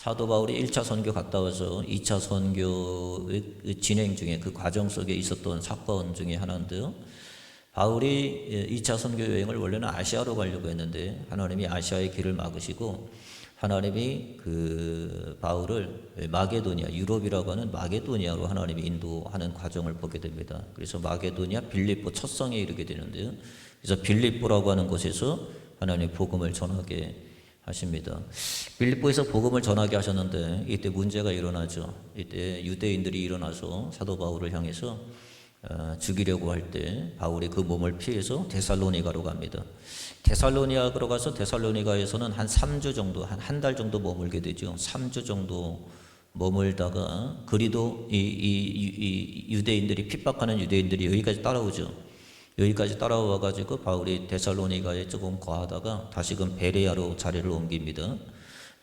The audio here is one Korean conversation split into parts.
사도 바울이 1차 선교 갔다 와서 2차 선교의 진행 중에 그 과정 속에 있었던 사건 중에 하나인데요. 바울이 2차 선교 여행을 원래는 아시아로 가려고 했는데 하나님이 아시아의 길을 막으시고 하나님이 그 바울을 마게도니아, 유럽이라고 하는 마게도니아로 하나님이 인도하는 과정을 보게 됩니다. 그래서 마게도니아 빌립보 첫 성에 이르게 되는데요. 그래서 빌립보라고 하는 곳에서 하나님의 복음을 전하게 하십니다. 빌립보에서 복음을 전하게 하셨는데 이때 문제가 일어나죠. 이때 유대인들이 일어나서 사도 바울을 향해서 죽이려고 할 때 바울이 그 몸을 피해서 데살로니가로 갑니다. 데살로니가로 가서 데살로니가에서는 한 3주 정도, 한 달 정도 머물게 되죠. 3주 정도 머물다가 그리도 이 유대인들이 핍박하는 유대인들이 여기까지 따라오죠. 여기까지 따라와 가지고 바울이 데살로니가에 조금 거하다가 다시금 베레아로 자리를 옮깁니다.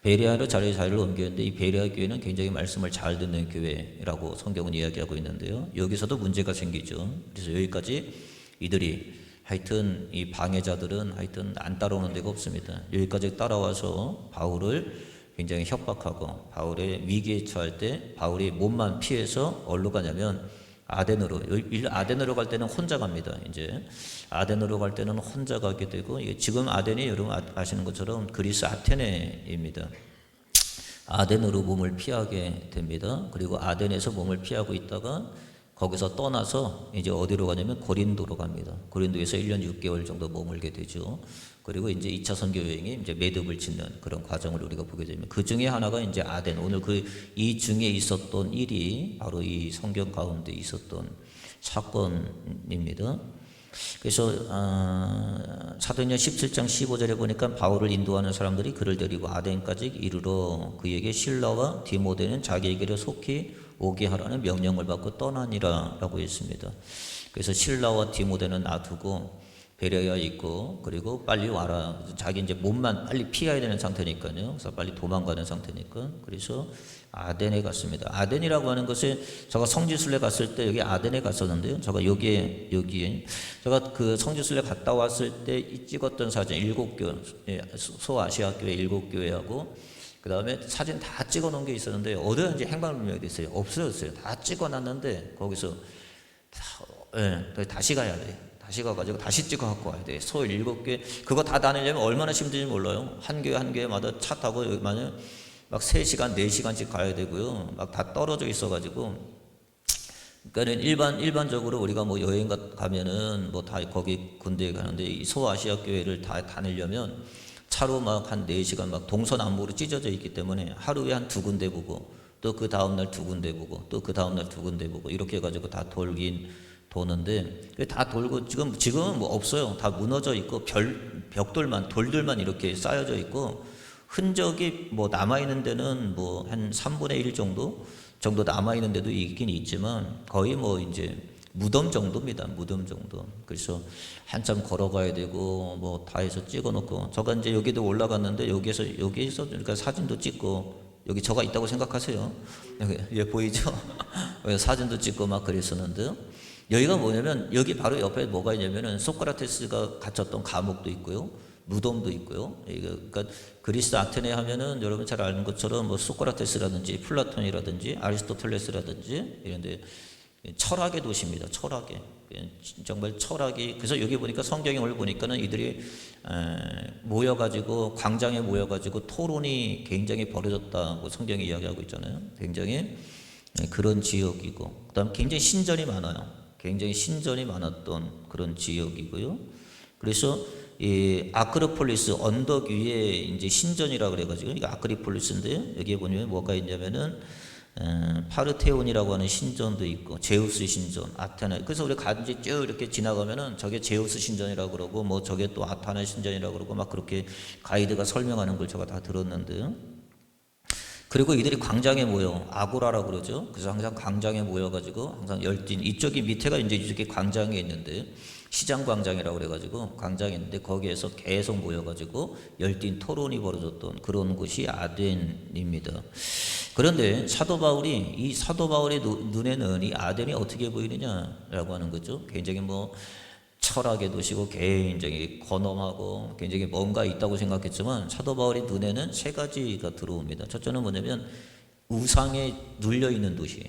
베레아로 자리를 옮겼는데 이 베레아 교회는 굉장히 말씀을 잘 듣는 교회라고 성경은 이야기하고 있는데요. 여기서도 문제가 생기죠. 그래서 여기까지 이들이 하여튼 이 방해자들은 하여튼 안 따라오는 데가 없습니다. 여기까지 따라와서 바울을 굉장히 협박하고 바울의 위기에 처할 때 바울이 몸만 피해서 어디로 가냐면 아덴으로 갈 때는 혼자 갑니다. 이제 아덴으로 갈 때는 혼자 가게 되고 이게 지금 아덴이 여러분 아시는 것처럼 그리스 아테네입니다. 아덴으로 몸을 피하게 됩니다. 그리고 아덴에서 몸을 피하고 있다가 거기서 떠나서 이제 어디로 가냐면 고린도로 갑니다. 고린도에서 1년 6개월 정도 머물게 되죠. 그리고 이제 2차 선교 여행이 이제 매듭을 짓는 그런 과정을 우리가 보게 됩니다. 그 중에 하나가 이제 아덴. 오늘 이 중에 있었던 일이 바로 이 성경 가운데 있었던 사건입니다. 그래서 사도행전 17장 15절에 보니까 바울을 인도하는 사람들이 그를 데리고 아덴까지 이르러 그에게 실라와 디모데는 자기에게로 속히 오게 하라는 명령을 받고 떠나니라 라고 했습니다. 그래서 실라와 디모데는 놔두고 베레아에 있고 그리고 빨리 와라. 자기 이제 몸만 빨리 피해야 되는 상태니까요. 그래서 빨리 도망가는 상태니까. 그래서 아덴에 갔습니다. 아덴이라고 하는 것에 제가 성지순례 갔을 때 여기 아덴에 갔었는데요. 제가 여기에 제가 그 성지순례 갔다 왔을 때 찍었던 사진 7교회 소아시아 교회 7교회하고 그 다음에 사진 다 찍어 놓은 게 있었는데 어디든지 행방불명이 됐어요. 없어졌어요. 다 찍어 놨는데 거기서 다시 가야 돼. 다시 가가지고 다시 찍어 갖고 와야 돼. 소 7개 그거 다 다니려면 얼마나 힘든지 몰라요. 한 교회마다 차 타고 만약 막 3시간 4시간씩 가야 되고요. 막 다 떨어져 있어가지고 그러니까 일반적으로 우리가 뭐 여행 가면은 뭐 다 거기 군대에 가는데 이 소아시아 교회를 다 다니려면 차로 막 한 4시간 막 동서남북으로 찢어져 있기 때문에 하루에 한 2군데 보고 또 그 다음날 2군데 보고 또 그 다음날 2군데 보고 이렇게 해가지고 다 도는데 다 돌고 지금은 뭐 없어요. 다 무너져 있고 돌들만 이렇게 쌓여져 있고 흔적이 뭐 남아 있는 데는 뭐 한 3분의 1 정도 남아 있는 데도 있긴 있지만 거의 뭐 이제 무덤 정도입니다. 무덤 정도. 그래서 한참 걸어가야 되고 뭐 다 해서 찍어놓고 저가 이제 여기도 올라갔는데 여기서 그러니까 사진도 찍고 여기 저가 있다고 생각하세요. 여기 보이죠? 사진도 찍고 막 그랬었는데요. 여기가 뭐냐면 여기 바로 옆에 뭐가 있냐면은 소크라테스가 갇혔던 감옥도 있고요. 무덤도 있고요. 그러니까 그리스 아테네 하면은 여러분 잘 아는 것처럼 뭐 소크라테스라든지 플라톤이라든지 아리스토텔레스라든지 이런데 철학의 도시입니다. 철학의 정말 철학이 그래서 여기 보니까 성경에 오늘 보니까는 이들이 모여가지고 광장에 모여가지고 토론이 굉장히 벌어졌다고 성경이 이야기하고 있잖아요. 굉장히 그런 지역이고 그다음 굉장히 신전이 많아요. 굉장히 신전이 많았던 그런 지역이고요. 그래서 이 아크로폴리스 언덕 위에 이제 신전이라 그래가지고 이게 아크로폴리스인데 여기에 보면 뭐가 있냐면은 파르테온이라고 하는 신전도 있고 제우스 신전, 아테네. 그래서 우리 간지 쭉 이렇게 지나가면은 저게 제우스 신전이라고 그러고 뭐 저게 또 아테네 신전이라고 그러고 막 그렇게 가이드가 설명하는 걸 제가 다 들었는데요. 그리고 이들이 광장에 모여 아고라라고 그러죠. 그래서 항상 광장에 모여가지고 항상 열띤 이쪽이 밑에가 이제 이쪽에 광장이 있는데 시장 광장이라고 그래가지고 광장이 있는데 거기에서 계속 모여가지고 열띤 토론이 벌어졌던 그런 곳이 아덴입니다. 그런데 사도 바울의 눈에는 이 아덴이 어떻게 보이느냐라고 하는 거죠. 굉장히 뭐 철학의 도시고 굉장히 건엄하고 굉장히 뭔가 있다고 생각했지만 사도 바울의 눈에는 세 가지가 들어옵니다. 첫째는 뭐냐면 우상에 눌려있는 도시,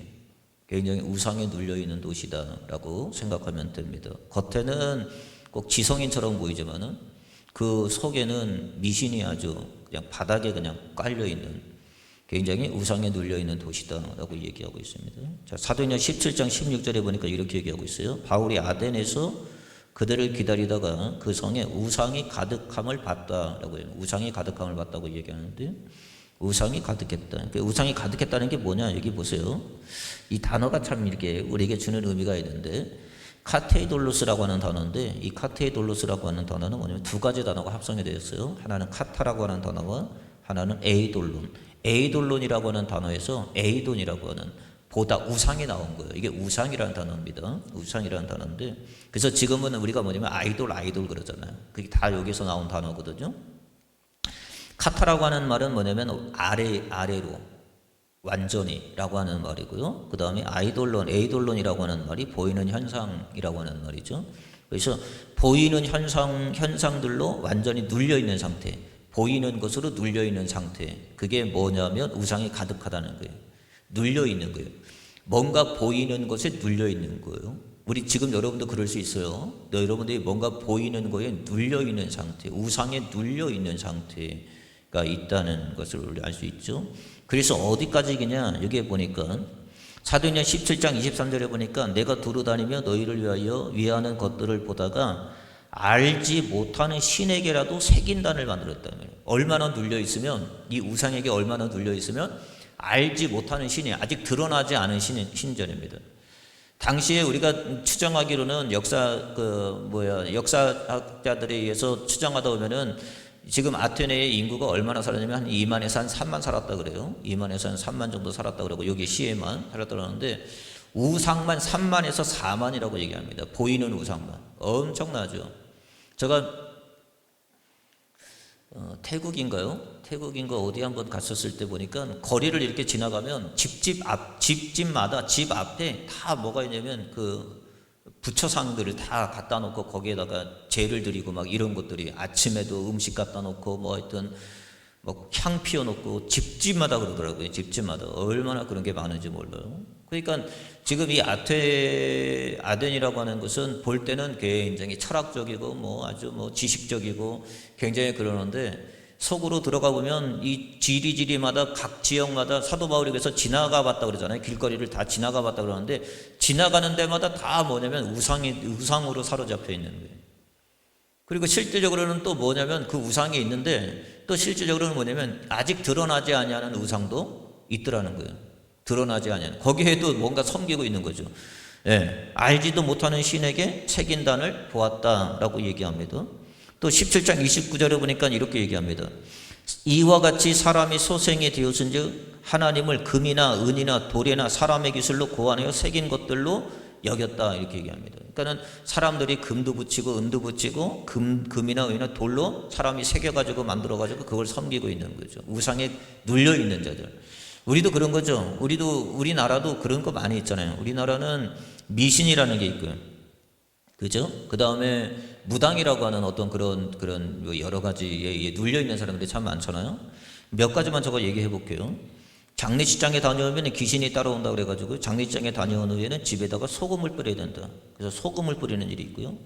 굉장히 우상에 눌려있는 도시다라고 생각하면 됩니다. 겉에는 꼭 지성인처럼 보이지만은 그 속에는 미신이 아주 그냥 바닥에 그냥 깔려있는 굉장히 우상에 눌려있는 도시다라고 얘기하고 있습니다. 자, 사도행전 17장 16절에 보니까 이렇게 얘기하고 있어요. 바울이 아덴에서 그들을 기다리다가 그 성에 우상이 가득함을 봤다라고 해요. 우상이 가득함을 봤다고 얘기하는데 우상이 가득했다. 우상이 가득했다는 게 뭐냐? 여기 보세요. 이 단어가 참 이렇게 우리에게 주는 의미가 있는데 카테이돌로스라고 하는 단어인데 이 카테이돌로스라고 하는 단어는 뭐냐면 두 가지 단어가 합성이 되었어요. 하나는 카타라고 하는 단어와 하나는 에이돌론. 에이돌론이라고 하는 단어에서 에이돈이라고 하는 보다 우상이 나온 거예요. 이게 우상이라는 단어입니다. 우상이라는 단어인데 그래서 지금은 우리가 뭐냐면 아이돌 그러잖아요. 그게 다 여기서 나온 단어거든요. 카타라고 하는 말은 뭐냐면 아래로 완전히라고 하는 말이고요. 그 다음에 에이돌론이라고 하는 말이 보이는 현상이라고 하는 말이죠. 그래서 보이는 현상들로 완전히 눌려 있는 상태, 보이는 것으로 눌려 있는 상태. 그게 뭐냐면 우상이 가득하다는 거예요. 눌려 있는 거예요. 뭔가 보이는 것에 눌려 있는 거예요. 우리 지금 여러분도 그럴 수 있어요. 여러분들이 뭔가 보이는 거에 눌려 있는 상태, 우상에 눌려 있는 상태가 있다는 것을 우리 알 수 있죠. 그래서 어디까지냐? 여기에 보니까 사도행전 17장 23절에 보니까 내가 두루 다니며 너희를 위하여 위하는 것들을 보다가 알지 못하는 신에게라도 색인단을 만들었다는 거예요. 얼마나 눌려 있으면 이 우상에게 얼마나 눌려 있으면 알지 못하는 신이 아직 드러나지 않은 신전입니다. 당시에 우리가 추정하기로는 역사학자들에 의해서 추정하다 보면은 지금 아테네의 인구가 얼마나 살았냐면 한 2만에서 한 3만 살았다 그래요. 2만에서 한 3만 정도 살았다 그러고 여기 시에만 살았다 그러는데 우상만 3만에서 4만이라고 얘기합니다. 보이는 우상만 엄청나죠. 제가 태국인가 어디 한번 갔었을 때 보니까 거리를 이렇게 지나가면 집집마다 집 앞에 다 뭐가 있냐면 그 부처상들을 다 갖다 놓고 거기에다가 제를 드리고 막 이런 것들이 아침에도 음식 갖다 놓고 뭐 하여튼 뭐 향 피워 놓고 집집마다 그러더라고요. 집집마다 얼마나 그런 게 많은지 몰라요. 그러니까 지금 이 아덴이라고 하는 것은 볼 때는 굉장히 철학적이고 뭐 아주 뭐 지식적이고 굉장히 그러는데 속으로 들어가 보면 이 지리마다 각 지역마다 사도 바울이 그래서 지나가 봤다 그러잖아요. 길거리를 다 지나가 봤다 그러는데 지나가는 데마다 다 뭐냐면 우상으로 사로잡혀 있는 거예요. 그리고 실제적으로는 또 뭐냐면 그 우상이 있는데 또 실제적으로는 뭐냐면 아직 드러나지 아니하는 우상도 있더라는 거예요. 드러나지 아니하는 거기에도 뭔가 섬기고 있는 거죠. 예, 알지도 못하는 신에게 책인단을 보았다라고 얘기합니다. 또 17장 29절에 보니까 이렇게 얘기합니다. 이와 같이 사람이 소생이 되었은즉 하나님을 금이나 은이나 돌이나 사람의 기술로 고안하여 새긴 것들로 여겼다 이렇게 얘기합니다. 그러니까는 사람들이 금도 붙이고 은도 붙이고 금이나 은이나 돌로 사람이 새겨가지고 만들어가지고 그걸 섬기고 있는 거죠. 우상에 눌려 있는 자들. 우리도 그런 거죠. 우리나라도 그런 거 많이 있잖아요. 우리나라는 미신이라는 게 있고요. 그죠? 그 다음에 무당이라고 하는 어떤 그런 여러 가지에 눌려 있는 사람들이 참 많잖아요. 몇 가지만 저거 얘기해 볼게요. 장례식장에 다녀오면 귀신이 따라온다 그래가지고 장례식장에 다녀온 후에는 집에다가 소금을 뿌려야 된다. 그래서 소금을 뿌리는 일이 있고요.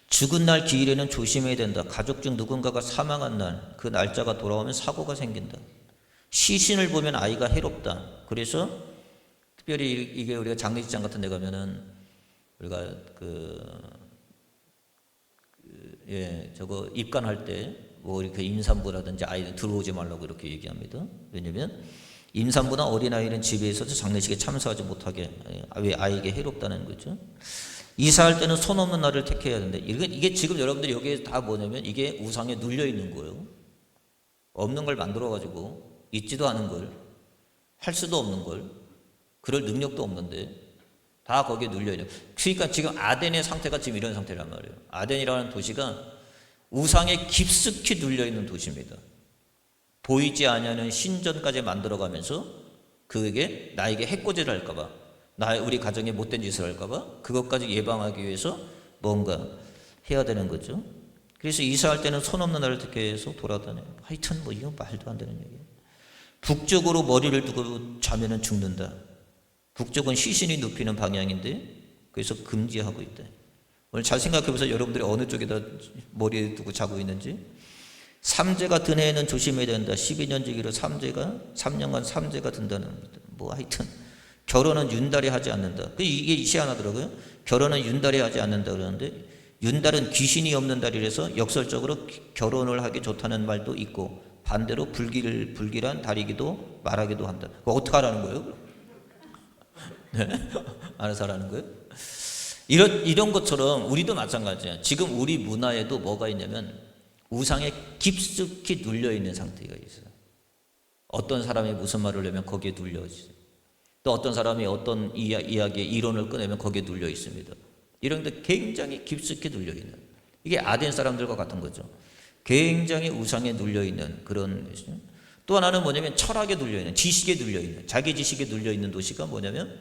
죽은 날 기일에는 조심해야 된다. 가족 중 누군가가 사망한 날, 그 날짜가 돌아오면 사고가 생긴다. 시신을 보면 아이가 해롭다. 그래서 특별히 이게 우리가 장례식장 같은 데 가면은 우리가 저거 입간할 때 뭐 이렇게 임산부라든지 아이들 들어오지 말라고 이렇게 얘기합니다. 왜냐면 임산부나 어린아이는 집에 있어서 장례식에 참석하지 못하게 왜 아이에게 해롭다는 거죠. 이사할 때는 손 없는 날을 택해야 되는데 이게 지금 여러분들이 여기에 다 뭐냐면 이게 우상에 눌려 있는 거예요. 없는 걸 만들어 가지고 있지도 않은 걸 할 수도 없는 걸 그럴 능력도 없는데 다 거기에 눌려 있는. 그러니까 지금 아덴의 상태가 지금 이런 상태란 말이에요. 아덴이라는 도시가 우상에 깊숙이 눌려 있는 도시입니다. 보이지 않는 신전까지 만들어가면서 그에게 나에게 해코지를 할까봐, 우리 가정에 못된 짓을 할까봐 그것까지 예방하기 위해서 뭔가 해야 되는 거죠. 그래서 이사할 때는 손 없는 나를 듣게 해서 돌아다녀요. 하여튼 뭐 이건 말도 안 되는 얘기예요. 북쪽으로 머리를 두고 자면은 죽는다. 북쪽은 시신이 눕히는 방향인데 그래서 금지하고 있대. 오늘 잘 생각해 보세요. 여러분들이 어느 쪽에다 머리에 두고 자고 있는지. 삼재가 든 해에는 조심해야 된다. 12년 주기로 3년간 삼재가 든다는 뭐 하여튼 결혼은 윤달에 하지 않는다. 이게 희한하더라고요. 결혼은 윤달에 하지 않는다 그러는데 윤달은 귀신이 없는 달이라서 역설적으로 결혼을 하기 좋다는 말도 있고 반대로 불길한 달이기도 말하기도 한다. 그거 어떻게 하라는 거예요? 네? 알아서 하라는 거예요? 이런 것처럼 우리도 마찬가지야. 지금 우리 문화에도 뭐가 있냐면 우상에 깊숙이 눌려있는 상태가 있어요. 어떤 사람이 무슨 말을 하면 거기에 눌려 있어요. 또 어떤 사람이 어떤 이야기의 이론을 꺼내면 거기에 눌려 있습니다. 이런 데 굉장히 깊숙이 눌려 있는, 이게 아덴 사람들과 같은 거죠. 굉장히 우상에 눌려 있는 그런 것이죠. 또 하나는 뭐냐면 철학에 눌려 있는, 지식에 눌려 있는, 자기 지식에 눌려 있는 도시가 뭐냐면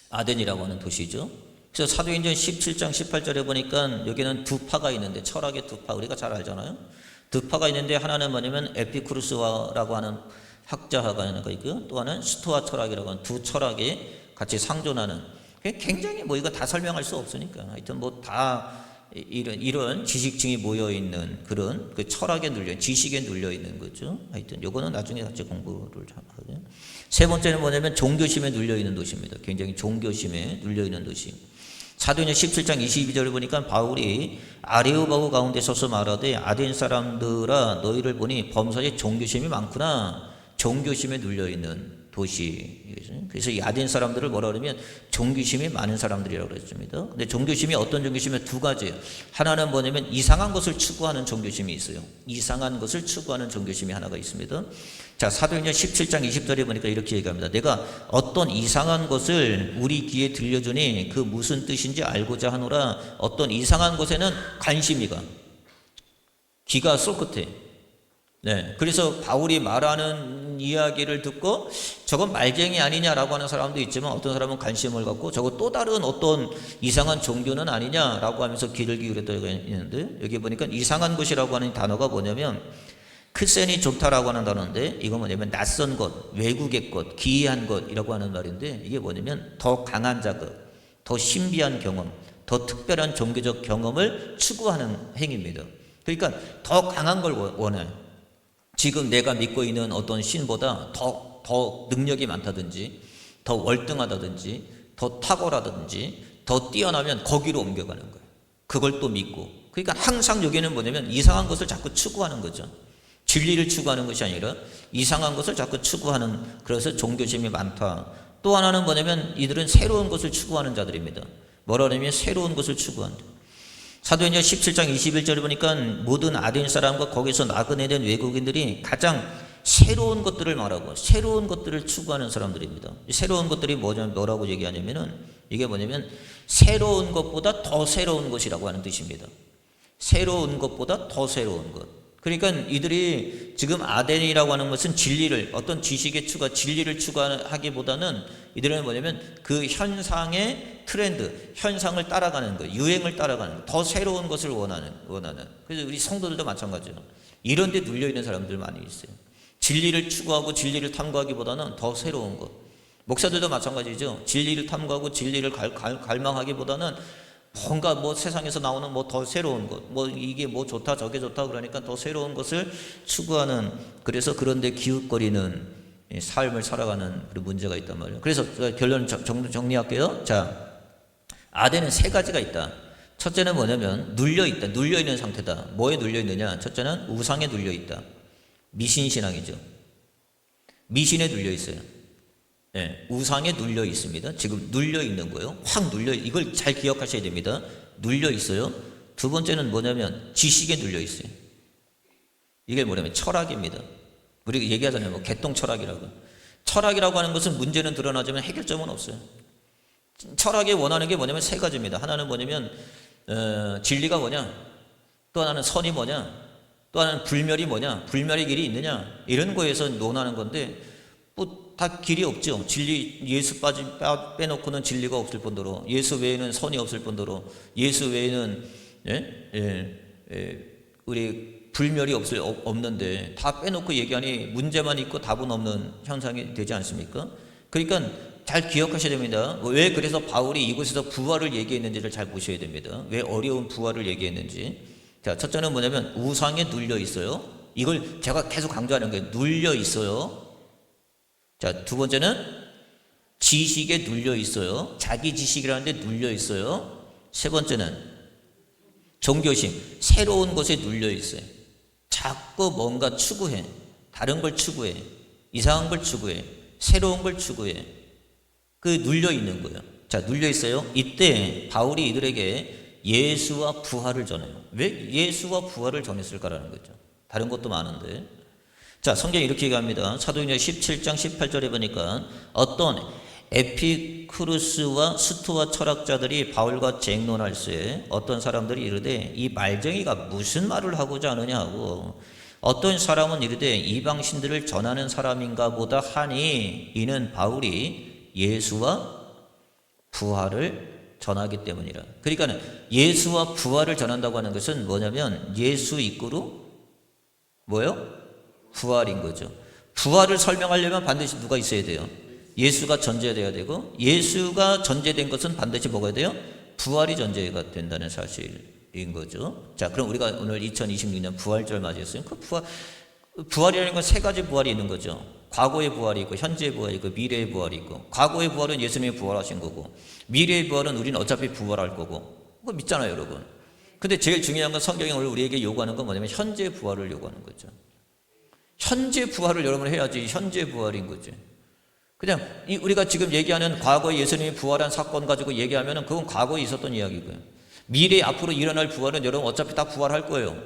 아덴이라고 하는 도시죠. 그래서 사도행전 17장 18절에 보니까 여기는 두 파가 있는데, 철학의 두 파, 우리가 잘 알잖아요. 두 파가 있는데 하나는 뭐냐면 에피쿠르스라고 하는 학자가 하나 있고요. 또 하나는 스토아 철학이라고 하는 두 철학이 같이 상존하는, 굉장히 뭐 이거 다 설명할 수 없으니까 하여튼 뭐 다 이런 지식층이 모여 있는 그런 그 철학에 눌려, 지식에 눌려 있는 거죠. 하여튼 요거는 나중에 같이 공부를 하거든요. 세 번째는 뭐냐면 종교심에 눌려 있는 도시입니다. 굉장히 종교심에 눌려 있는 도시. 사도행전 17장 22절을 보니까 바울이 아레오바고 가운데 서서 말하되 아덴 사람들아 너희를 보니 범사에 종교심이 많구나. 종교심에 눌려 있는 도시. 그래서 이 아덴 사람들을 뭐라 그러면 종교심이 많은 사람들이라고 그랬습니다. 근데 종교심이 어떤 종교심이 두 가지예요. 하나는 뭐냐면 이상한 것을 추구하는 종교심이 있어요. 이상한 것을 추구하는 종교심이 하나가 있습니다. 자, 사도행전 17장 20절에 보니까 이렇게 얘기합니다. 내가 어떤 이상한 것을 우리 귀에 들려주니 그 무슨 뜻인지 알고자 하노라. 어떤 이상한 것에는 관심이 가. 귀가 쏠긋해. 네, 그래서 바울이 말하는 이야기를 듣고 저건 말쟁이 아니냐라고 하는 사람도 있지만 어떤 사람은 관심을 갖고 저거 또 다른 어떤 이상한 종교는 아니냐라고 하면서 귀를 기울였다고 있는데, 여기 보니까 이상한 것이라고 하는 단어가 뭐냐면 크센이 좋다라고 하는 단어인데, 이거 뭐냐면 낯선 것, 외국의 것, 기이한 것이라고 하는 말인데, 이게 뭐냐면 더 강한 자극, 더 신비한 경험, 더 특별한 종교적 경험을 추구하는 행위입니다. 그러니까 더 강한 걸 원해요. 지금 내가 믿고 있는 어떤 신보다 더 능력이 많다든지, 더 월등하다든지, 더 탁월하다든지, 더 뛰어나면 거기로 옮겨가는 거예요. 그걸 또 믿고. 그러니까 항상 여기는 뭐냐면 이상한 것을 자꾸 추구하는 거죠. 진리를 추구하는 것이 아니라 이상한 것을 자꾸 추구하는, 그래서 종교심이 많다. 또 하나는 뭐냐면 이들은 새로운 것을 추구하는 자들입니다. 뭐라 그러냐면 새로운 것을 추구한다. 사도행전 17장 21절에 보니까 모든 아덴 사람과 거기서 나그네된 외국인들이 가장 새로운 것들을 말하고 새로운 것들을 추구하는 사람들입니다. 새로운 것들이 뭐라고 얘기하냐면은, 이게 뭐냐면 새로운 것보다 더 새로운 것이라고 하는 뜻입니다. 새로운 것보다 더 새로운 것. 그러니까 이들이 지금 아덴이라고 하는 것은 진리를, 어떤 지식의 추가, 진리를 추구하기보다는 이들은 뭐냐면 그 현상의 트렌드, 현상을 따라가는 거, 유행을 따라가는 거, 더 새로운 것을 원하는. 그래서 우리 성도들도 마찬가지예요. 이런 데 눌려있는 사람들 많이 있어요. 진리를 추구하고 진리를 탐구하기보다는 더 새로운 것. 목사들도 마찬가지죠. 진리를 탐구하고 진리를 갈망하기보다는 뭔가 뭐 세상에서 나오는 뭐 더 새로운 것, 뭐 이게 뭐 좋다 저게 좋다 그러니까 더 새로운 것을 추구하는, 그래서 그런데 기웃거리는 삶을 살아가는 그런 문제가 있단 말이에요. 그래서 결론 정리할게요. 자, 아덴은 세 가지가 있다. 첫째는 뭐냐면 눌려있다. 눌려있는 상태다. 뭐에 눌려있느냐? 첫째는 우상에 눌려있다. 미신신앙이죠. 미신에 눌려있어요. 네, 우상에 눌려 있습니다. 지금 눌려 있는 거예요. 확 눌려, 이걸 잘 기억하셔야 됩니다. 눌려 있어요. 두 번째는 뭐냐면 지식에 눌려 있어요. 이게 뭐냐면 철학입니다. 우리가 얘기하잖아요. 뭐 개똥 철학이라고. 철학이라고 하는 것은 문제는 드러나지만 해결점은 없어요. 철학이 원하는 게 뭐냐면 세 가지입니다. 하나는 뭐냐면 진리가 뭐냐, 또 하나는 선이 뭐냐, 또 하나는 불멸이 뭐냐, 불멸의 길이 있느냐, 이런 거에서 논하는 건데, 뭐 다 길이 없죠. 진리 예수 빼놓고는 진리가 없을 뿐더러 예수 외에는 선이 없을 뿐더러 예수 외에는 우리 불멸이 없는데 다 빼놓고 얘기하니 문제만 있고 답은 없는 현상이 되지 않습니까? 그러니까 잘 기억하셔야 됩니다. 왜 그래서 바울이 이곳에서 부활을 얘기했는지를 잘 보셔야 됩니다. 왜 어려운 부활을 얘기했는지. 자, 첫째는 뭐냐면 우상에 눌려 있어요. 이걸 제가 계속 강조하는 게 눌려 있어요. 자, 두 번째는 지식에 눌려 있어요. 자기 지식이라는데 눌려 있어요. 세 번째는 종교심, 새로운 것에 눌려 있어요. 자꾸 뭔가 추구해. 다른 걸 추구해. 이상한 걸 추구해. 새로운 걸 추구해. 그 눌려 있는 거예요. 자, 눌려 있어요. 이때 바울이 이들에게 예수와 부활을 전해요. 왜 예수와 부활을 전했을까라는 거죠. 다른 것도 많은데. 자, 성경이 이렇게 얘기합니다. 사도행전 17장 18절에 보니까 어떤 에피쿠르스와 스토아 철학자들이 바울과 쟁론할 때 어떤 사람들이 이르되 이 말쟁이가 무슨 말을 하고자 하느냐 하고 어떤 사람은 이르되 이방신들을 전하는 사람인가 보다 하니 이는 바울이 예수와 부활을 전하기 때문이라. 그러니까 예수와 부활을 전한다고 하는 것은 뭐냐면 예수 이꼬르 뭐예요? 부활인 거죠. 부활을 설명하려면 반드시 누가 있어야 돼요? 예수가 전제돼야 되고 예수가 전제된 것은 반드시 뭐가 돼요? 부활이 전제가 된다는 사실인 거죠. 자, 그럼 우리가 오늘 2026년 부활절 맞이했어요. 그 부활이라는 건 세 가지 부활이 있는 거죠. 과거의 부활이 있고 현재의 부활이 있고 미래의 부활이 있고 과거의 부활은 예수님이 부활하신 거고 미래의 부활은 우리는 어차피 부활할 거고 그거 믿잖아요, 여러분. 근데 제일 중요한 건 성경이 오늘 우리에게 요구하는 건 뭐냐면 현재 부활을 요구하는 거죠. 현재 부활을 여러분 해야지 현재 부활인 거지. 그냥 우리가 지금 얘기하는 과거에 예수님이 부활한 사건 가지고 얘기하면 그건 과거에 있었던 이야기고요. 미래에 앞으로 일어날 부활은 여러분 어차피 다 부활할 거예요.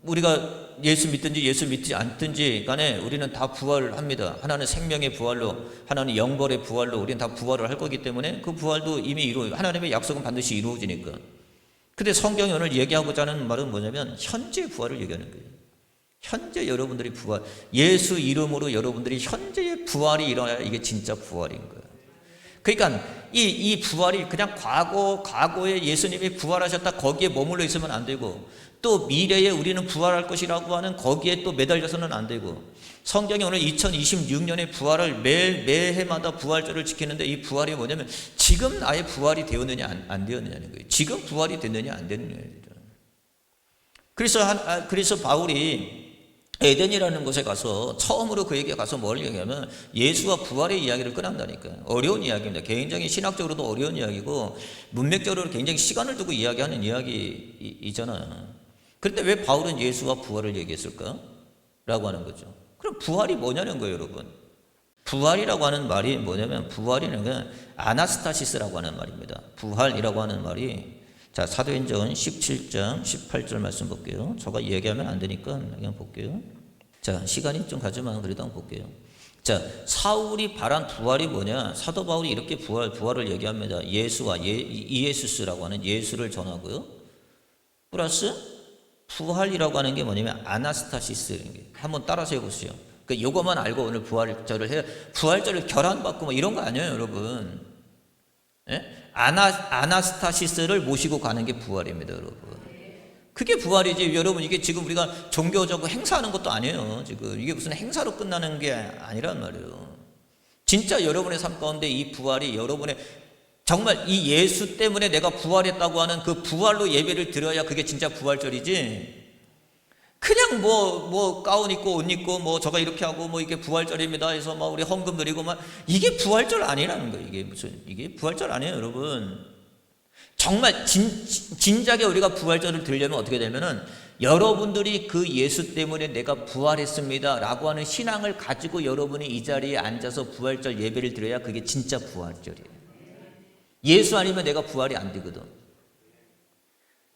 우리가 예수 믿든지 예수 믿지 않든지 간에 우리는 다 부활합니다. 하나는 생명의 부활로, 하나는 영벌의 부활로 우리는 다 부활을 할 거기 때문에 그 부활도 이미 하나님의 약속은 반드시 이루어지니까. 근데 성경이 오늘 얘기하고자 하는 말은 뭐냐면 현재 부활을 얘기하는 거예요. 현재 여러분들이 부활, 예수 이름으로 여러분들이 현재의 부활이 일어나야 이게 진짜 부활인 거예요. 그러니까 이 부활이 그냥 과거에 예수님이 부활하셨다 거기에 머물러 있으면 안 되고 또 미래에 우리는 부활할 것이라고 하는 거기에 또 매달려서는 안 되고 성경이 오늘 2026년에 부활을 매해마다 부활절을 지키는데 이 부활이 뭐냐면 지금 나의 부활이 되었느냐 안 되었느냐는 거예요. 지금 부활이 됐느냐 안 됐느냐는 거예요. 그래서 바울이 에덴이라는 곳에 가서 처음으로 그에게 가서 뭘 얘기하면 예수와 부활의 이야기를 꺼낸다니까요. 어려운 이야기입니다. 굉장히 신학적으로도 어려운 이야기고 문맥적으로 굉장히 시간을 두고 이야기하는 이야기이잖아요. 그런데 왜 바울은 예수와 부활을 얘기했을까? 라고 하는 거죠. 그럼 부활이 뭐냐는 거예요, 여러분. 부활이라고 하는 말이 뭐냐면 부활이라는 건 아나스타시스라고 하는 말입니다. 부활이라고 하는 말이 자, 사도행전 17장 18절 말씀 볼게요. 저가 얘기하면 안 되니까 그냥 볼게요. 자, 시간이 좀 가지만 그래도 한번 볼게요. 자, 사울이 바란 부활이 뭐냐? 사도 바울이 이렇게 부활을 얘기합니다. 예수와 이에수스라고 하는 예수를 전하고요. 플러스 부활이라고 하는 게 뭐냐면 아나스타시스라는 게. 한번 따라서 해보세요. 그 요거만 알고 오늘 부활절을 결함받고 뭐 이런 거 아니에요, 여러분. 예? 아나스타시스를 모시고 가는 게 부활입니다, 여러분. 그게 부활이지. 여러분, 이게 지금 우리가 종교적으로 행사하는 것도 아니에요. 지금 이게 무슨 행사로 끝나는 게 아니란 말이에요. 진짜 여러분의 삶 가운데 이 부활이 여러분의 정말 이 예수 때문에 내가 부활했다고 하는 그 부활로 예배를 드려야 그게 진짜 부활절이지. 그냥 뭐 가운 입고 옷 입고 뭐 저가 이렇게 하고 뭐 이게 부활절입니다 해서 막 우리 헌금 드리고 막 이게 부활절 아니라는 거예요. 이게 부활절 아니에요, 여러분. 정말 진작에 우리가 부활절을 드리려면 어떻게 되면은 여러분들이 그 예수 때문에 내가 부활했습니다 라고 하는 신앙을 가지고 여러분이 이 자리에 앉아서 부활절 예배를 드려야 그게 진짜 부활절이에요. 예수 아니면 내가 부활이 안 되거든.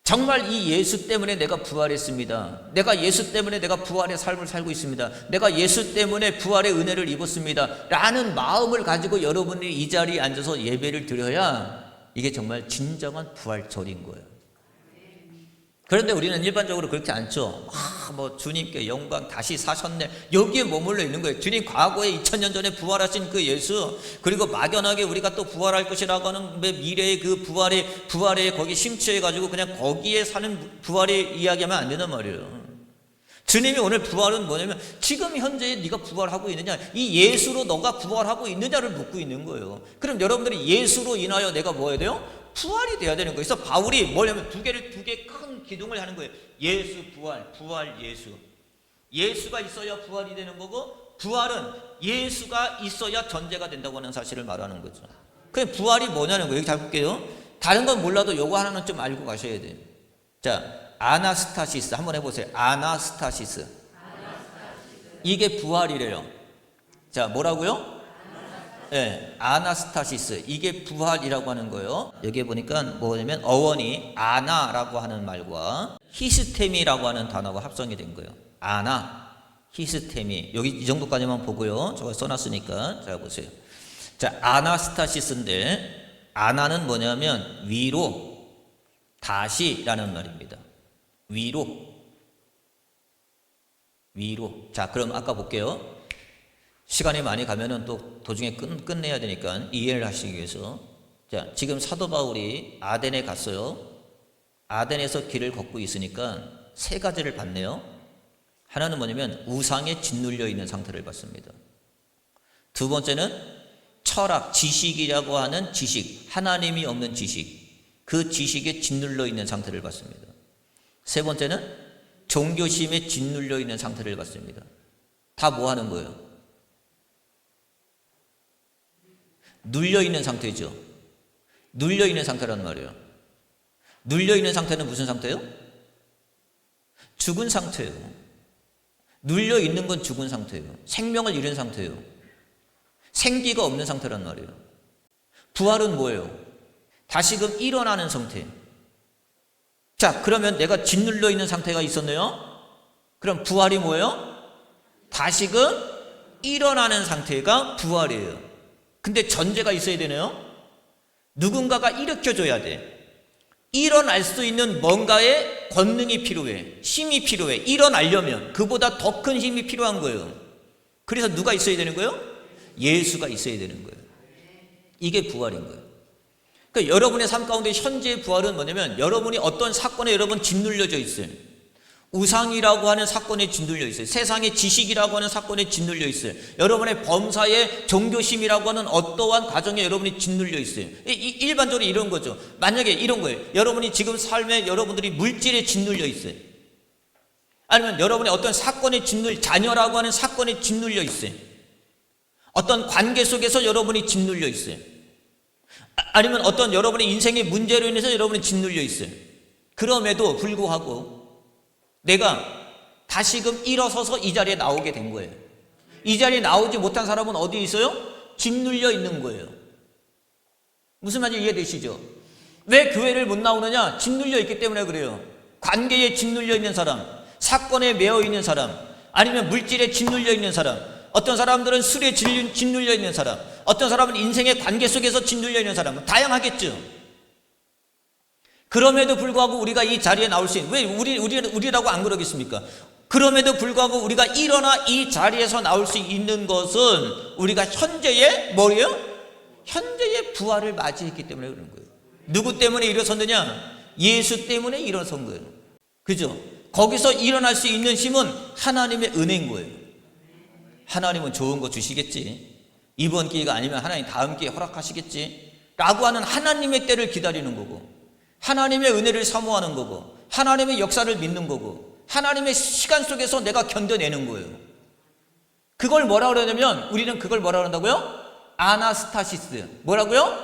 정말 이 예수 때문에 내가 부활했습니다. 내가 예수 때문에 내가 부활의 삶을 살고 있습니다. 내가 예수 때문에 부활의 은혜를 입었습니다 라는 마음을 가지고 여러분이 이 자리에 앉아서 예배를 드려야 이게 정말 진정한 부활절인 거예요. 그런데 우리는 일반적으로 그렇게 않죠. 뭐 주님께 영광 다시 사셨네. 여기에 머물러 있는 거예요. 주님 과거에 2000년 전에 부활하신 그 예수, 그리고 막연하게 우리가 또 부활할 것이라고 하는 미래의 그 부활에 거기 심취해가지고 그냥 거기에 사는 부활의 이야기하면 안 된단 말이에요. 주님이 오늘 부활은 뭐냐면 지금 현재에 네가 부활하고 있느냐, 이 예수로 너가 부활하고 있느냐를 묻고 있는 거예요. 그럼 여러분들이 예수로 인하여 내가 뭐 해야 돼요? 부활이 돼야 되는 거예요. 그래서 바울이 뭐냐면 두 개 큰 기둥을 하는 거예요. 예수 부활, 부활 예수. 예수가 있어야 부활이 되는 거고, 부활은 예수가 있어야 전제가 된다고 하는 사실을 말하는 거죠. 그럼 부활이 뭐냐는 거예요. 여기 잘 볼게요. 다른 건 몰라도 요거 하나는 좀 알고 가셔야 돼요. 자, 아나스타시스 한번 해보세요. 아나스타시스. 이게 부활이래요. 자, 뭐라고요? 네, 아나스타시스. 이게 부활이라고 하는 거예요. 여기에 보니까 뭐냐면 어원이 아나라고 하는 말과 히스테미라고 하는 단어가 합성이 된 거예요. 아나, 히스테미. 여기 이 정도까지만 보고요. 저거 써놨으니까 잘 보세요. 자, 아나스타시스인데 아나는 뭐냐면 위로, 다시라는 말입니다. 위로. 자, 그럼 아까 볼게요. 시간이 많이 가면은 또 도중에 끝내야 되니까 이해를 하시기 위해서. 자, 지금 사도 바울이 아덴에 갔어요. 아덴에서 길을 걷고 있으니까 세 가지를 봤네요. 하나는 뭐냐면 우상에 짓눌려 있는 상태를 봤습니다. 두 번째는 철학, 지식이라고 하는 지식, 하나님이 없는 지식, 그 지식에 짓눌려 있는 상태를 봤습니다. 세 번째는 종교심에 짓눌려 있는 상태를 봤습니다. 다 뭐 하는 거예요? 눌려있는 상태죠. 눌려있는 상태란 말이에요. 눌려있는 상태는 무슨 상태예요? 죽은 상태예요. 눌려있는 건 죽은 상태예요. 생명을 잃은 상태예요. 생기가 없는 상태란 말이에요. 부활은 뭐예요? 다시금 일어나는 상태. 자, 그러면 내가 짓눌려 있는 상태가 있었네요. 그럼 부활이 뭐예요? 다시금 일어나는 상태가 부활이에요. 근데 전제가 있어야 되네요. 누군가가 일으켜줘야 돼. 일어날 수 있는 뭔가의 권능이 필요해. 힘이 필요해. 일어나려면 그보다 더 큰 힘이 필요한 거예요. 그래서 누가 있어야 되는 거예요? 예수가 있어야 되는 거예요. 이게 부활인 거예요. 그러니까 여러분의 삶 가운데 현재의 부활은 뭐냐면 여러분이 어떤 사건에 여러분 짓눌려져 있어요. 우상이라고 하는 사건에 짓눌려 있어요. 세상의 지식이라고 하는 사건에 짓눌려 있어요. 여러분의 범사의 종교심이라고 하는 어떠한 과정에 여러분이 짓눌려 있어요. 일반적으로 이런 거죠. 만약에 이런 거예요. 여러분이 지금 삶에 여러분들이 물질에 짓눌려 있어요. 아니면 여러분의 어떤 사건에 자녀라고 하는 사건에 짓눌려 있어요. 어떤 관계 속에서 여러분이 짓눌려 있어요. 아니면 어떤 여러분의 인생의 문제로 인해서 여러분이 짓눌려 있어요. 그럼에도 불구하고 내가 다시금 일어서서 이 자리에 나오게 된 거예요. 이 자리에 나오지 못한 사람은 어디 있어요? 짓눌려 있는 거예요. 무슨 말인지 이해되시죠? 왜 교회를 못 나오느냐? 짓눌려 있기 때문에 그래요. 관계에 짓눌려 있는 사람, 사건에 매여 있는 사람, 아니면 물질에 짓눌려 있는 사람, 어떤 사람들은 술에 짓눌려 있는 사람, 어떤 사람은 인생의 관계 속에서 짓눌려 있는 사람, 다양하겠죠. 그럼에도 불구하고 우리가 이 자리에 나올 수 있는, 왜 우리라고 안 그러겠습니까? 그럼에도 불구하고 우리가 일어나 이 자리에서 나올 수 있는 것은 우리가 현재의 뭐예요? 현재의 부활을 맞이했기 때문에 그런 거예요. 누구 때문에 일어섰느냐? 예수 때문에 일어선 거예요. 그죠? 거기서 일어날 수 있는 힘은 하나님의 은혜인 거예요. 하나님은 좋은 거 주시겠지. 이번 기회가 아니면 하나님 다음 기회 허락하시겠지. 라고 하는 하나님의 때를 기다리는 거고, 하나님의 은혜를 사모하는 거고, 하나님의 역사를 믿는 거고, 하나님의 시간 속에서 내가 견뎌내는 거예요. 그걸 뭐라 그러냐면 우리는 그걸 뭐라 그런다고요? 아나스타시스. 뭐라고요?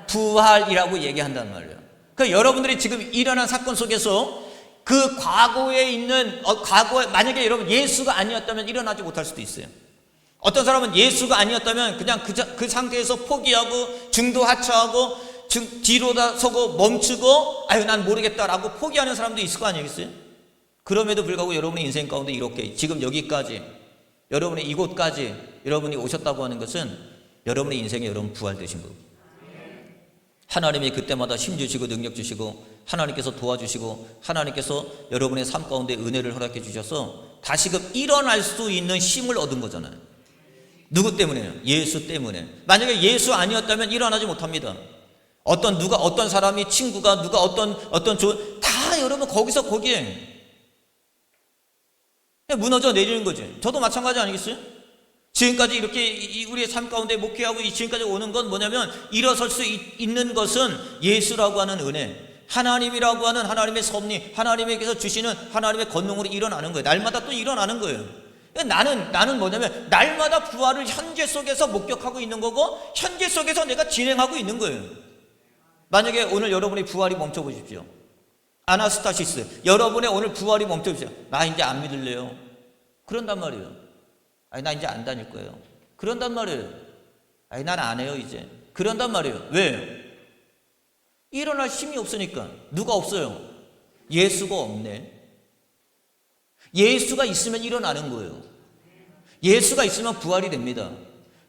부활이라고 얘기한단 말이에요. 그러니까 여러분들이 지금 일어난 사건 속에서 그 과거에 있는 과거에 만약에 여러분 예수가 아니었다면 일어나지 못할 수도 있어요. 어떤 사람은 예수가 아니었다면 그냥 그 상태에서 포기하고 중도 하차하고 뒤로다 서고 멈추고 아유 난 모르겠다라고 포기하는 사람도 있을 거 아니겠어요? 그럼에도 불구하고 여러분의 인생 가운데 이렇게 지금 여기까지 여러분의 이곳까지 여러분이 오셨다고 하는 것은 여러분의 인생에 여러분 부활되신 거고, 하나님이 그때마다 힘 주시고 능력 주시고 하나님께서 도와주시고 하나님께서 여러분의 삶 가운데 은혜를 허락해 주셔서 다시금 일어날 수 있는 힘을 얻은 거잖아요. 누구 때문에요? 예수 때문에. 만약에 예수 아니었다면 일어나지 못합니다. 어떤 사람이, 친구가, 누가 다 여러분 거기서 거기에 무너져 내리는 거지. 저도 마찬가지 아니겠어요? 지금까지 이렇게 우리의 삶 가운데 목회하고 지금까지 오는 건 뭐냐면, 일어설 수 있는 것은 예수라고 하는 은혜, 하나님이라고 하는 하나님의 섭리, 하나님께서 주시는 하나님의 권능으로 일어나는 거예요. 날마다 또 일어나는 거예요. 나는 뭐냐면 날마다 부활을 현재 속에서 목격하고 있는 거고, 현재 속에서 내가 진행하고 있는 거예요. 만약에 오늘 여러분이 부활이 멈춰 보십시오. 아나스타시스, 여러분의 오늘 부활이 멈춰 보십시오. 나 이제 안 믿을래요. 그런단 말이에요. 아니, 나 이제 안 다닐 거예요. 그런단 말이에요. 아니, 난 안 해요 이제. 그런단 말이에요. 왜? 일어날 힘이 없으니까. 누가 없어요? 예수가 없네. 예수가 있으면 일어나는 거예요. 예수가 있으면 부활이 됩니다.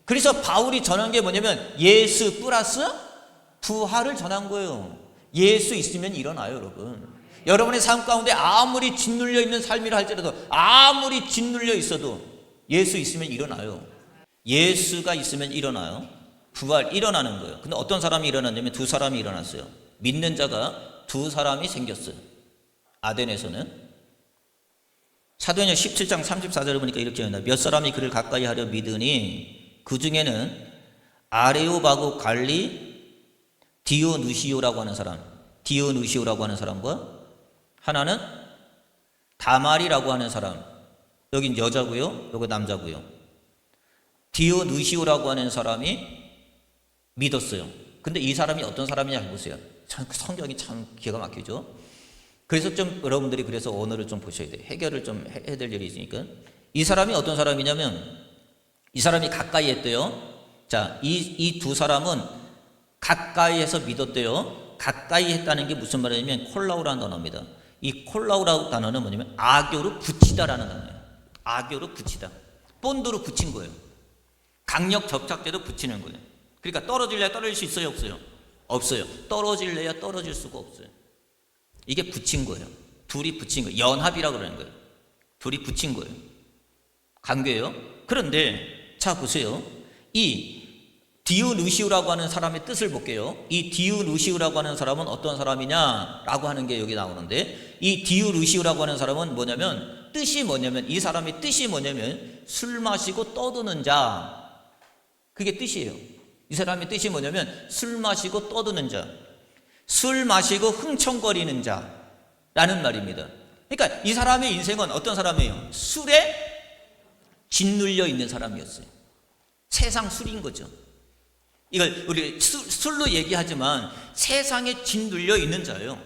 그래서 바울이 전한 게 뭐냐면 예수 플러스 부활을 전한 거예요. 예수 있으면 일어나요, 여러분. 여러분의 삶 가운데 아무리 짓눌려 있는 삶이라 할지라도, 아무리 짓눌려 있어도 예수 있으면 일어나요. 예수가 있으면 일어나요. 부활, 일어나는 거예요. 근데 어떤 사람이 일어났냐면 두 사람이 일어났어요. 믿는 자가 두 사람이 생겼어요. 아덴에서는. 사도행전 17장 34절을 보니까 이렇게 합니다. 몇 사람이 그를 가까이 하려 믿으니 그 중에는 아레오바고 갈리 디오누시오라고 하는 사람과 하나는 다말이라고 하는 사람, 여긴 여자고요, 여기 남자고요. 디오누시오라고 하는 사람이 믿었어요. 근데 이 사람이 어떤 사람이냐 보세요. 참 성경이 참 기가 막히죠. 그래서 좀 여러분들이 그래서 오늘을 좀 보셔야 돼요. 해결을 좀 해야 될 일이 있으니까. 이 사람이 어떤 사람이냐면, 이 사람이 가까이 했대요. 자, 이 두 사람은 가까이에서 믿었대요. 가까이 했다는 게 무슨 말이냐면 콜라우라는 단어입니다. 이 콜라우라는 단어는 뭐냐면 악교로 붙이다라는 단어예요. 악교로 붙이다. 본드로 붙인 거예요. 강력 접착제로 붙이는 거예요. 그러니까 떨어질래야 떨어질 수 있어요, 없어요? 없어요. 떨어질래야 떨어질 수가 없어요. 이게 붙인 거예요. 둘이 붙인 거예요. 연합이라고 그러는 거예요. 둘이 붙인 거예요. 관계예요. 그런데 자 보세요. 이 디오누시우라고 하는 사람의 뜻을 볼게요. 이 디오누시우라고 하는 사람은 어떤 사람이냐라고 하는 게 여기 나오는데, 이 디오누시우라고 하는 사람은 뭐냐면, 뜻이 뭐냐면, 이 사람의 뜻이 뭐냐면 술 마시고 떠드는 자. 그게 뜻이에요. 이 사람의 뜻이 뭐냐면 술 마시고 떠드는 자, 술 마시고 흥청거리는 자라는 말입니다. 그러니까 이 사람의 인생은 어떤 사람이에요? 술에 짓눌려 있는 사람이었어요. 세상 술인 거죠. 이걸 우리 술로 얘기하지만 세상에 짓눌려 있는 자예요.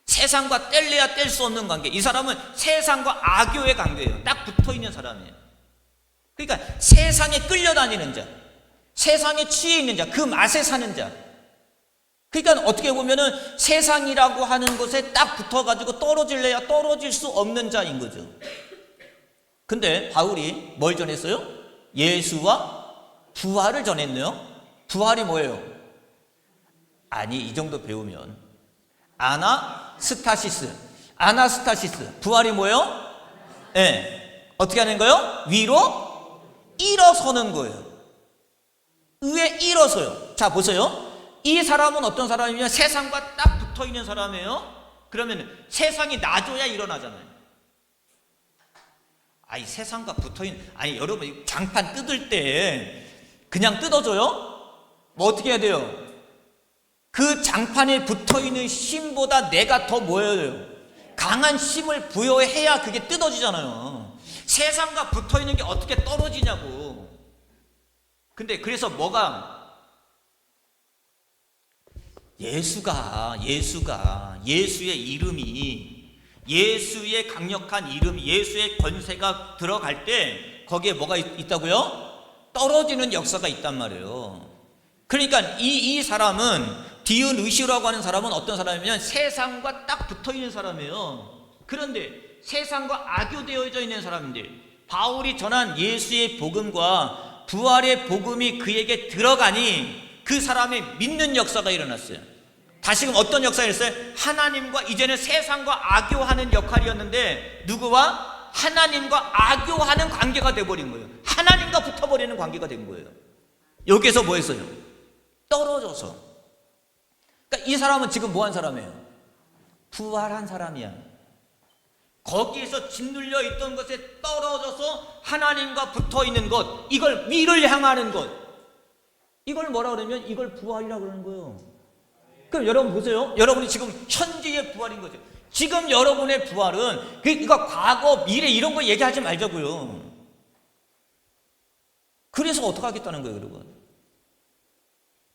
세상과 뗄래야 뗄 수 없는 관계. 이 사람은 세상과 악교의 관계예요. 딱 붙어 있는 사람이에요. 그러니까 세상에 끌려다니는 자, 세상에 취해 있는 자, 그 맛에 사는 자. 그러니까 어떻게 보면은 세상이라고 하는 곳에 딱 붙어가지고 떨어질래야 떨어질 수 없는 자인 거죠. 근데 바울이 뭘 전했어요? 예수와 부활을 전했네요. 부활이 뭐예요? 아니, 이 정도 배우면 아나스타시스, 부활이 뭐예요? 네. 어떻게 하는 거예요? 위로 일어서는 거예요. 위에 일어서요. 자 보세요. 이 사람은 어떤 사람이냐면 세상과 딱 붙어있는 사람이에요. 그러면 세상이 놔줘야 일어나잖아요. 아니, 세상과 붙어있는, 아니 여러분 장판 뜯을 때 그냥 뜯어줘요? 뭐 어떻게 해야 돼요? 그 장판에 붙어있는 힘보다 내가 더 뭐예요? 강한 힘을 부여해야 그게 뜯어지잖아요. 세상과 붙어있는 게 어떻게 떨어지냐고. 근데 그래서 뭐가, 예수의 이름이, 예수의 강력한 이름, 예수의 권세가 들어갈 때 거기에 뭐가 있다고요? 떨어지는 역사가 있단 말이에요. 그러니까 이 사람은, 디오누시오라고 하는 사람은 어떤 사람이냐면 세상과 딱 붙어있는 사람이에요. 그런데 세상과 악교되어져 있는 사람인데, 바울이 전한 예수의 복음과 부활의 복음이 그에게 들어가니 그 사람의 믿는 역사가 일어났어요. 다시금 어떤 역사였어요? 하나님과 이제는 세상과 악교하는 역할이었는데 누구와? 하나님과 악교하는 관계가 돼버린 거예요. 하나님과 붙어버리는 관계가 된 거예요. 여기에서 뭐 했어요? 떨어져서. 그러니까 이 사람은 지금 뭐 한 사람이에요? 부활한 사람이야. 거기에서 짓눌려 있던 것에 떨어져서 하나님과 붙어 있는 것, 이걸 위를 향하는 것, 이걸 뭐라 그러면 이걸 부활이라고 그러는 거예요. 그럼 여러분 보세요. 여러분이 지금 현재의 부활인 거죠. 지금 여러분의 부활은 그러니까 과거, 미래 이런 거 얘기하지 말자고요. 그래서 어떻게 하겠다는 거예요, 여러분?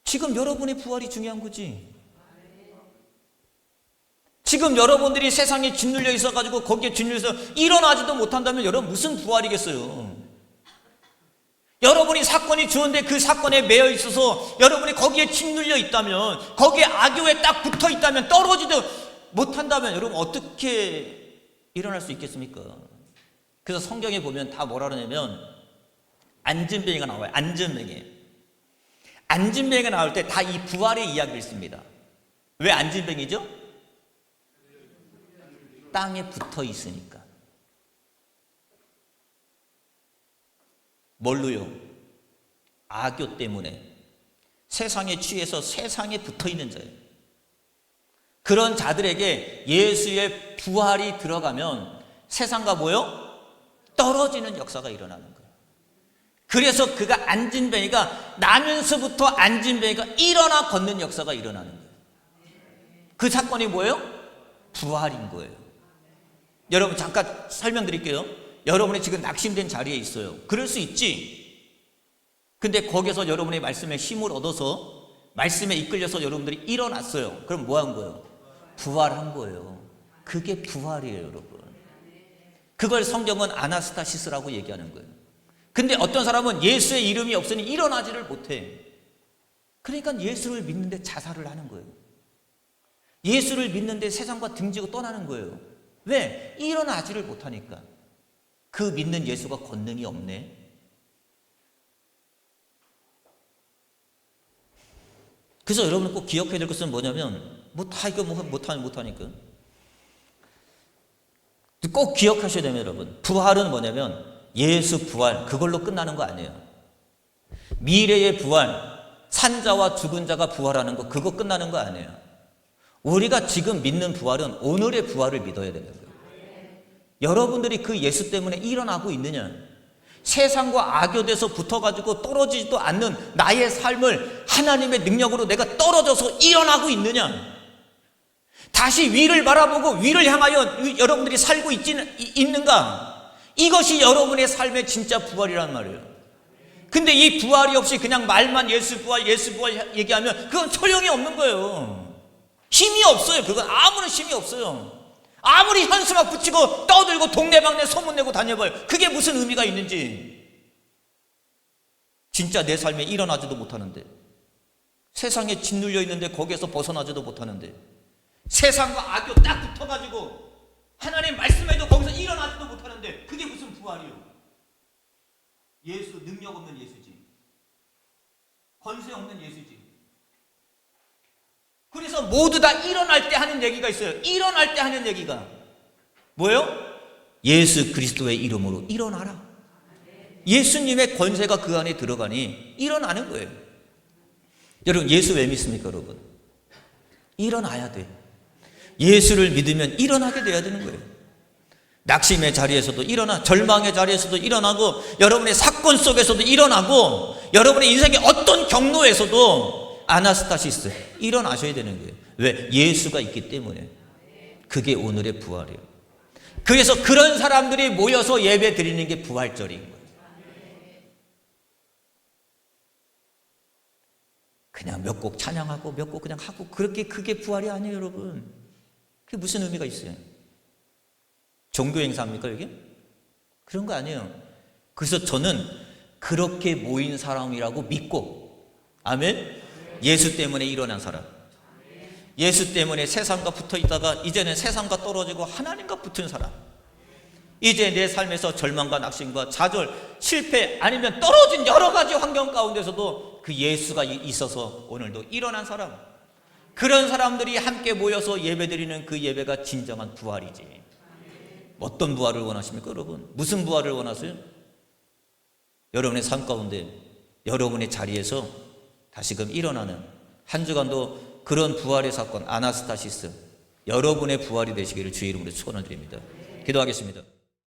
지금 여러분의 부활이 중요한 거지. 지금 여러분들이 세상에 짓눌려 있어가지고 거기에 짓눌려서 일어나지도 못한다면 여러분 무슨 부활이겠어요? 여러분이 사건이 주는데 그 사건에 매여 있어서 여러분이 거기에 짓눌려 있다면, 거기에 악교에 딱 붙어 있다면, 떨어지도 못한다면 여러분 어떻게 일어날 수 있겠습니까? 그래서 성경에 보면 다 뭐라 그러냐면 안진뱅이가 나와요. 안진뱅이. 안진뱅이가 나올 때 다 이 부활의 이야기를 있습니다. 왜 안진뱅이죠? 땅에 붙어 있으니까. 뭘로요? 악교 때문에 세상에 취해서 세상에 붙어 있는 자예요. 그런 자들에게 예수의 부활이 들어가면 세상과 뭐요? 떨어지는 역사가 일어나는 거예요. 그래서 그가 안진뱅이가 나면서부터 안진뱅이가 일어나 걷는 역사가 일어나는 거예요. 그 사건이 뭐예요? 부활인 거예요. 여러분 잠깐 설명드릴게요. 여러분이 지금 낙심된 자리에 있어요. 그럴 수 있지. 근데 거기서 여러분의 말씀에 힘을 얻어서 말씀에 이끌려서 여러분들이 일어났어요. 그럼 뭐 한 거예요? 부활한 거예요. 그게 부활이에요, 여러분. 그걸 성경은 아나스타시스라고 얘기하는 거예요. 근데 어떤 사람은 예수의 이름이 없으니 일어나지를 못해. 그러니까 예수를 믿는데 자살을 하는 거예요. 예수를 믿는데 세상과 등지고 떠나는 거예요. 왜? 일어나지를 못하니까. 그 믿는 예수가 권능이 없네. 그래서 여러분은 꼭 기억해야 될 것은 뭐냐면 이거 못하니까 꼭 기억하셔야 됩니다. 여러분, 부활은 뭐냐면 예수 부활, 그걸로 끝나는 거 아니에요. 미래의 부활, 산자와 죽은 자가 부활하는 거, 그거 끝나는 거 아니에요. 우리가 지금 믿는 부활은 오늘의 부활을 믿어야 되는 거예요. 여러분들이 그 예수 때문에 일어나고 있느냐? 세상과 악교돼서 붙어가지고 떨어지지도 않는 나의 삶을 하나님의 능력으로 내가 떨어져서 일어나고 있느냐? 다시 위를 바라보고 위를 향하여 여러분들이 살고 있는가? 이것이 여러분의 삶의 진짜 부활이란 말이에요. 근데 이 부활이 없이 그냥 말만 예수 부활 얘기하면 그건 소용이 없는 거예요. 힘이 없어요. 그건 아무런 힘이 없어요. 아무리 현수막 붙이고 떠들고 동네방네 소문내고 다녀봐요. 그게 무슨 의미가 있는지. 진짜 내 삶에 일어나지도 못하는데, 세상에 짓눌려 있는데 거기에서 벗어나지도 못하는데, 세상과 악교 딱 붙어가지고 하나님 말씀해도 거기서 일어나지도 못하는데 그게 무슨 부활이요? 예수, 능력 없는 예수지. 권세 없는 예수지. 그래서 모두 다 일어날 때 하는 얘기가 있어요. 일어날 때 하는 얘기가 뭐예요? 예수 그리스도의 이름으로 일어나라. 예수님의 권세가 그 안에 들어가니 일어나는 거예요. 여러분, 예수 왜 믿습니까, 여러분? 일어나야 돼. 예수를 믿으면 일어나게 돼야 되는 거예요. 낙심의 자리에서도 일어나, 절망의 자리에서도 일어나고, 여러분의 사건 속에서도 일어나고, 여러분의 인생의 어떤 경로에서도 아나스타시스 일어나셔야 되는 거예요. 왜? 예수가 있기 때문에. 그게 오늘의 부활이에요. 그래서 그런 사람들이 모여서 예배 드리는 게 부활절인 거예요. 그냥 몇 곡 찬양하고 몇 곡 그냥 하고 그렇게 그게 부활이 아니에요, 여러분. 그게 무슨 의미가 있어요? 종교 행사입니까, 이게? 그런 거 아니에요. 그래서 저는 그렇게 모인 사람이라고 믿고, 아멘? 예수 때문에 일어난 사람, 예수 때문에 세상과 붙어 있다가 이제는 세상과 떨어지고 하나님과 붙은 사람, 이제 내 삶에서 절망과 낙심과 좌절, 실패 아니면 떨어진 여러 가지 환경 가운데서도 그 예수가 있어서 오늘도 일어난 사람, 그런 사람들이 함께 모여서 예배드리는 그 예배가 진정한 부활이지. 어떤 부활을 원하십니까, 여러분? 무슨 부활을 원하세요? 여러분의 삶 가운데 여러분의 자리에서 다시금 일어나는 한 주간도 그런 부활의 사건, 아나스타시스, 여러분의 부활이 되시기를 주의 이름으로 축원을 드립니다. 기도하겠습니다.